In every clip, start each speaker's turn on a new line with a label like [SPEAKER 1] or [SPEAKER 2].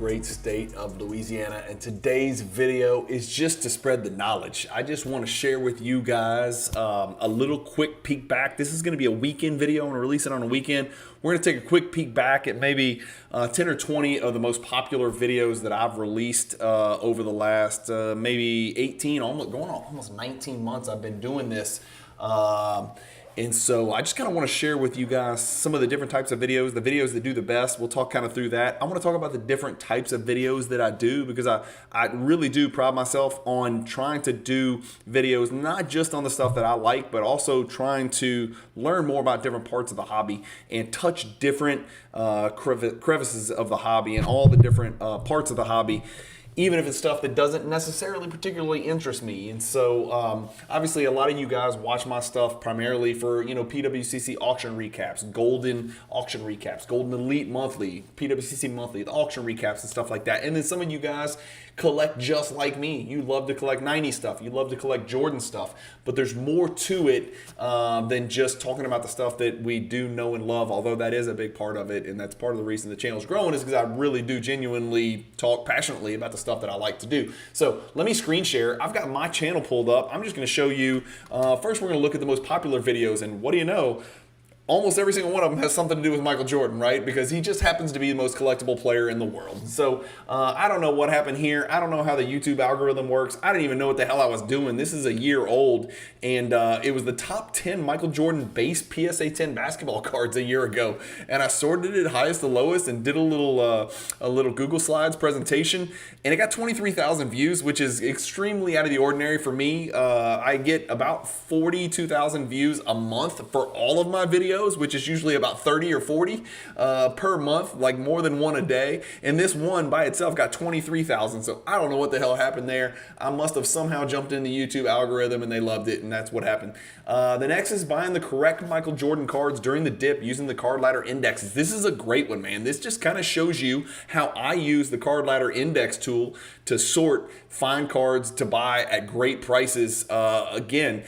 [SPEAKER 1] great state of Louisiana, and today's video is just to spread the knowledge. I just want to share with you guys a little quick peek back. This is going to be a weekend video. I'm going to release it on a weekend. We're going to take a quick peek back at maybe 10 or 20 of the most popular videos that I've released over the last maybe 18, almost going on almost 19 months I've been doing this. And so I just kind of want to share with you guys some of the different types of videos, the videos that do the best. We'll talk kind of through that. I want to talk about the different types of videos that I do, because I really do pride myself on trying to do videos, not just on the stuff that I like, but also trying to learn more about different parts of the hobby and touch different crevices of the hobby and all the different parts of the hobby, even if it's stuff that doesn't necessarily particularly interest me. And so obviously a lot of you guys watch my stuff primarily for, PWCC auction recaps, golden auction recaps, golden elite monthly, PWCC monthly, the auction recaps and stuff like that. And then some of you guys collect just like me. You love to collect 90 stuff. You love to collect Jordan stuff. But there's more to it than just talking about the stuff that we do know and love, although that is a big part of it. And that's part of the reason the channel is growing, is because I really do genuinely talk passionately about the stuff that I like to do. So let me screen share. I've got my channel pulled up. I'm just going to show you. First, we're going to look at the most popular videos. And what do you know? Almost every single one of them has something to do with Michael Jordan, right? Because he just happens to be the most collectible player in the world. So I don't know what happened here. I don't know how the YouTube algorithm works. I didn't even know what the hell I was doing. This is a year old, and it was the top 10 Michael Jordan base PSA 10 basketball cards a year ago. And I sorted it highest to lowest and did a little Google Slides presentation, and it got 23,000 views, which is extremely out of the ordinary for me. I get about 42,000 views a month for all of my videos, which is usually about 30 or 40 per month, like more than one a day. And this one by itself got 23,000. So I don't know what the hell happened there. I must have somehow jumped in the YouTube algorithm and they loved it, and that's what happened. The next is buying the correct Michael Jordan cards during the dip using the card ladder indexes. This is a great one, man. This just kind of shows you how I use the card ladder index tool to sort, find cards to buy at great prices. Again,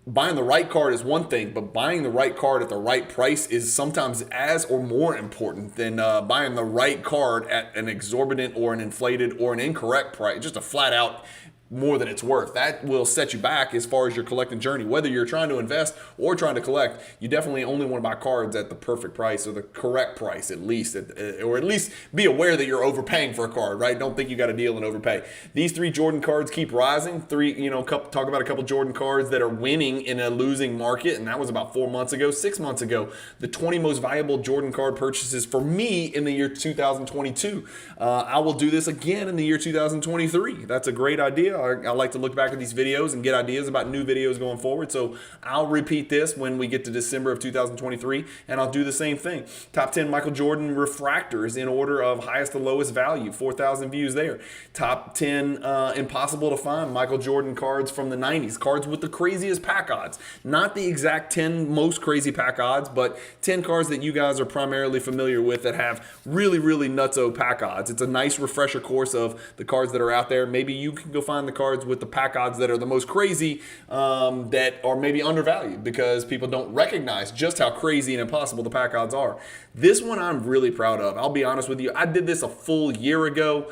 [SPEAKER 1] buying the right card is one thing, but buying the right card at the right price is sometimes as or more important than buying the right card at an exorbitant or an inflated or an incorrect price, just a flat out more than it's worth. That will set you back as far as your collecting journey. Whether you're trying to invest or trying to collect, you definitely only want to buy cards at the perfect price, or the correct price at least, or at least be aware that you're overpaying for a card, right? Don't think you got a deal and overpay. These 3 Jordan cards keep rising. Talk about a couple Jordan cards that are winning in a losing market, and that was about 4 months ago, 6 months ago. The 20 most valuable Jordan card purchases for me in the year 2022. I will do this again in the year 2023. That's a great idea. I like to look back at these videos and get ideas about new videos going forward. So I'll repeat this when we get to December of 2023, and I'll do the same thing. Top 10 Michael Jordan refractors in order of highest to lowest value, 4,000 views there. Top 10 impossible to find Michael Jordan cards from the 90s, cards with the craziest pack odds. Not the exact 10 most crazy pack odds, but 10 cards that you guys are primarily familiar with that have really, really nutso pack odds. It's a nice refresher course of the cards that are out there. Maybe you can go find the cards with the pack odds that are the most crazy, that are maybe undervalued because people don't recognize just how crazy and impossible the pack odds are. This one I'm really proud of. I'll be honest with you. I did this a full year ago.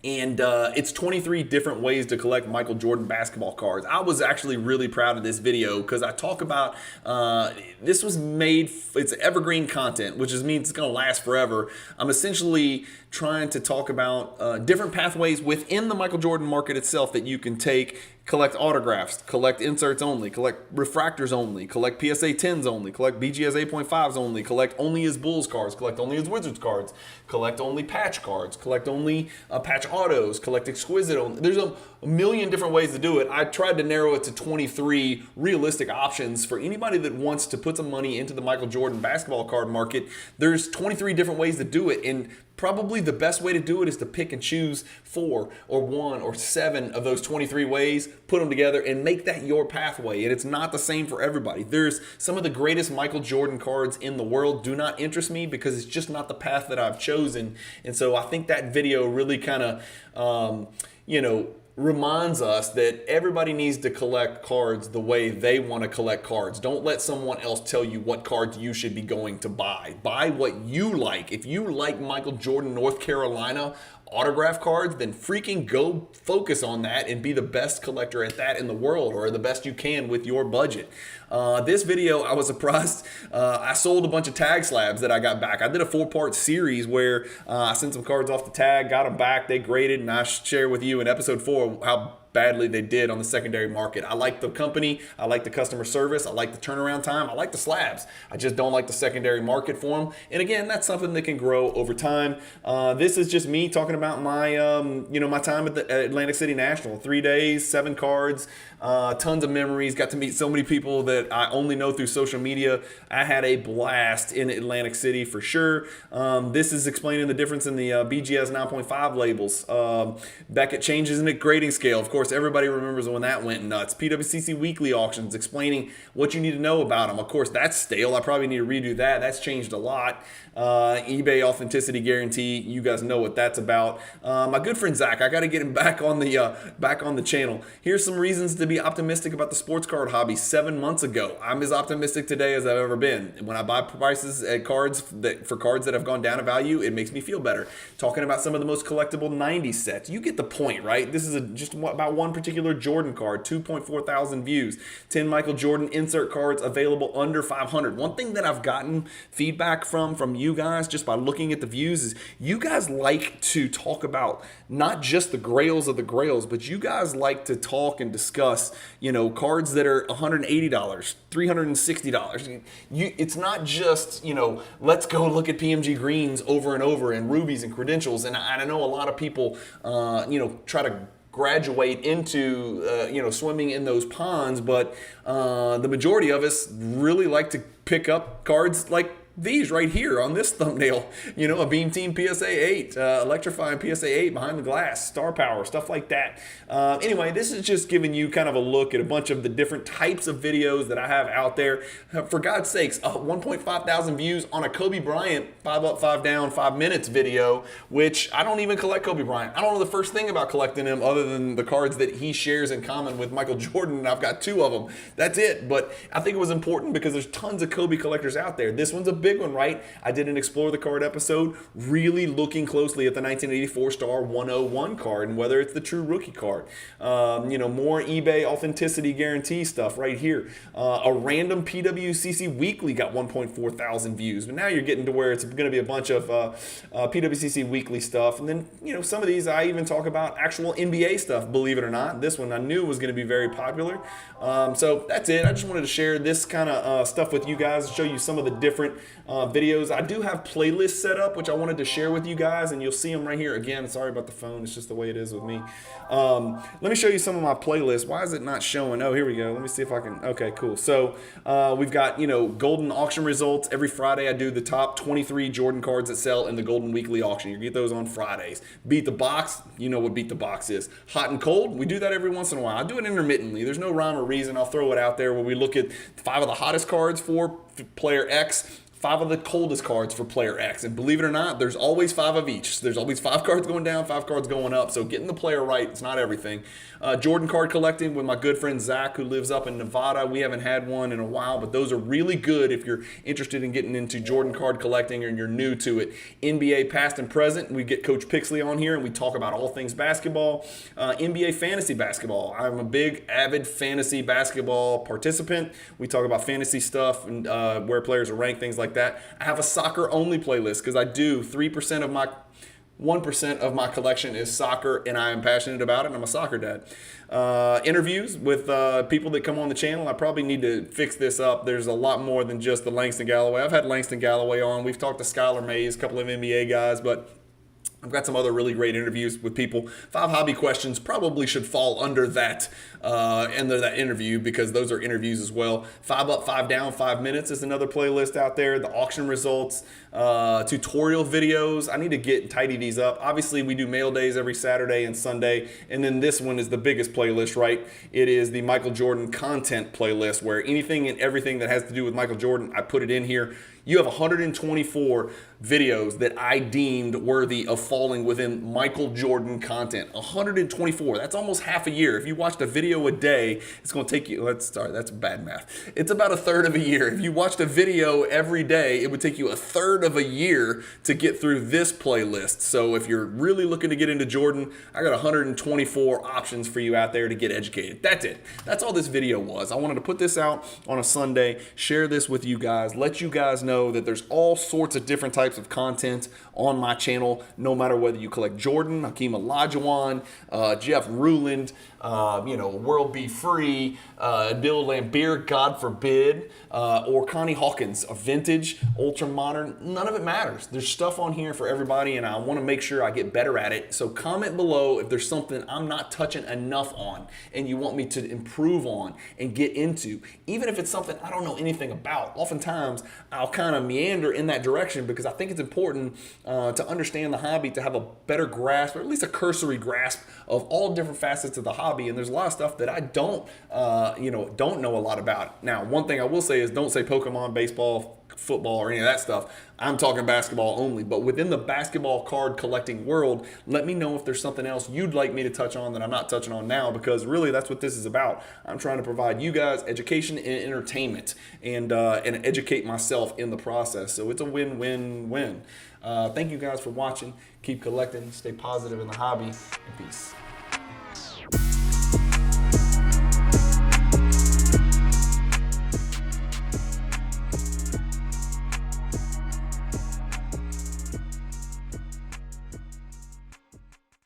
[SPEAKER 1] And it's 23 different ways to collect Michael Jordan basketball cards. I was actually really proud of this video because I talk about, this was made, it's evergreen content, which means it's going to last forever. I'm essentially trying to talk about different pathways within the Michael Jordan market itself that you can take. Collect autographs, collect inserts only, collect refractors only, collect PSA 10s only, collect BGS 8.5s only, collect only his Bulls cards, collect only his Wizards cards, collect only patch cards, collect only patch autos, collect exquisite only. There's a million different ways to do it. I tried to narrow it to 23 realistic options for anybody that wants to put some money into the Michael Jordan basketball card market. There's 23 different ways to do it, and probably the best way to do it is to pick and choose 4 or 1 or 7 of those 23 ways, put them together and make that your pathway. And it's not the same for everybody. There's some of the greatest Michael Jordan cards in the world do not interest me because it's just not the path that I've chosen. And so I think that video really kind of, reminds us that everybody needs to collect cards the way they want to collect cards. Don't let someone else tell you what cards you should be going to buy. Buy what you like. If you like Michael Jordan, North Carolina autograph cards, then freaking go focus on that and be the best collector at that in the world, or the best you can with your budget. This video, I was surprised. I sold a bunch of tag slabs that I got back. I did a 4-part series where I sent some cards off the tag, got them back, they graded, and I share with you in episode 4 how badly they did on the secondary market. I like the company, I like the customer service, I like the turnaround time, I like the slabs. I just don't like the secondary market for them. And again, that's something that can grow over time. This is just me talking about my my time at the Atlantic City National. 3 days, 7 cards, tons of memories. Got to meet so many people that I only know through social media. I had a blast in Atlantic City for sure. This is explaining the difference in the BGS 9.5 labels. Beckett changes in the grading scale. Of course, everybody remembers when that went nuts. PWCC Weekly Auctions explaining what you need to know about them. Of course, that's stale. I probably need to redo that. That's changed a lot. eBay Authenticity Guarantee. You guys know what that's about. My good friend Zach, I got to get him back on the channel. Here's some reasons to be optimistic about the sports card hobby 7 months ago. I'm as optimistic today as I've ever been. When I buy prices at cards for cards that have gone down in value, it makes me feel better. Talking about some of the most collectible 90s sets. You get the point, right? This is just about one particular Jordan card, 2.4 thousand views. 10 Michael Jordan insert cards available under 500. One thing that I've gotten feedback from you guys just by looking at the views is you guys like to talk about not just the grails of the grails, but you guys like to talk and discuss, cards that are $180, $360. It's not just, let's go look at PMG greens over and over and rubies and credentials. And I know a lot of people, try to graduate into swimming in those ponds, but the majority of us really like to pick up cards like these right here on this thumbnail, a Beam Team PSA 8, electrifying PSA 8 behind the glass, star power, stuff like that. Anyway, this is just giving you kind of a look at a bunch of the different types of videos that I have out there. For God's sakes, 1.5 thousand views on a Kobe Bryant 5 up, 5 down, 5 minutes video, which I don't even collect Kobe Bryant. I don't know the first thing about collecting him other than the cards that he shares in common with Michael Jordan, and I've got 2 of them. That's it. But I think it was important because there's tons of Kobe collectors out there. This one's a big one, right? I did an Explore the Card episode really looking closely at the 1984 Star 101 card and whether it's the true rookie card. More eBay Authenticity Guarantee stuff right here. A random PWCC Weekly got 1.4 thousand views, but now you're getting to where it's going to be a bunch of PWCC Weekly stuff. And then, some of these I even talk about actual NBA stuff, believe it or not. This one I knew was going to be very popular. So that's it. I just wanted to share this kind of stuff with you guys, show you some of the different videos. I do have playlists set up, which I wanted to share with you guys, and you'll see them right here. Again, sorry about the phone. It's just the way it is with me. Let me show you some of my playlists. Why is it not showing? Oh, here we go. Let me see if I can. Okay, cool. So we've got, golden auction results. Every Friday I do the top 23 Jordan cards that sell in the Golden Weekly Auction. You get those on Fridays. Beat the Box. You know what Beat the Box is. Hot and Cold. We do that every once in a while. I do it intermittently. There's no rhyme or reason. I'll throw it out there where we look at 5 of the hottest cards for player X, 5 of the coldest cards for player X. And believe it or not, there's always 5 of each. There's always 5 cards going down, 5 cards going up. So getting the player right, it's not everything. Jordan card collecting with my good friend Zach, who lives up in Nevada. We haven't had one in a while, but those are really good if you're interested in getting into Jordan card collecting or you're new to it. NBA past and present, we get Coach Pixley on here and we talk about all things basketball. NBA fantasy basketball. I'm a big avid fantasy basketball participant. We talk about fantasy stuff and where players are ranked, things like that. I have a soccer only playlist because I do 1% of my collection is soccer, and I am passionate about it, and I'm a soccer dad. Interviews with people that come on the channel. I probably need to fix this up. There's a lot more than just the Langston Galloway. I've had Langston Galloway on. We've talked to Skylar Mays, a couple of NBA guys, but I've got some other really great interviews with people. 5 hobby questions probably should fall under that interview because those are interviews as well. 5 up, 5 down, 5 minutes is another playlist out there. The auction results, tutorial videos. I need to tidy these up. Obviously, we do mail days every Saturday and Sunday, and then this one is the biggest playlist, right? It is the Michael Jordan content playlist where anything and everything that has to do with Michael Jordan, I put it in here. You have 124 videos that I deemed worthy of falling within Michael Jordan content. 124. That's almost half a year. If you watched a video a day, it's going to take you, that's bad math. It's about a third of a year. If you watched a video every day, it would take you a third of a year to get through this playlist. So if you're really looking to get into Jordan, I got 124 options for you out there to get educated. That's it. That's all this video was. I wanted to put this out on a Sunday, share this with you guys, let you guys know that there's all sorts of different types of content on my channel, no matter whether you collect Jordan, Hakeem Olajuwon, Jeff Ruland, World Be Free, Bill Laimbeer, God forbid, or Connie Hawkins, a vintage, ultra modern. None of it matters. There's stuff on here for everybody, and I want to make sure I get better at it. So comment below if there's something I'm not touching enough on and you want me to improve on and get into. Even if it's something I don't know anything about, oftentimes I'll kind of meander in that direction because I think it's important to understand the hobby, to have a better grasp, or at least a cursory grasp of all different facets of the hobby. And there's a lot of stuff that I don't know a lot about. Now, one thing I will say is don't say Pokemon, baseball, football, or any of that stuff. I'm talking basketball only. But within the basketball card collecting world, let me know if there's something else you'd like me to touch on that I'm not touching on now, because really that's what this is about. I'm trying to provide you guys education and entertainment, and educate myself in the process. So it's a win-win-win. Thank you guys for watching. Keep collecting. Stay positive in the hobby. And peace.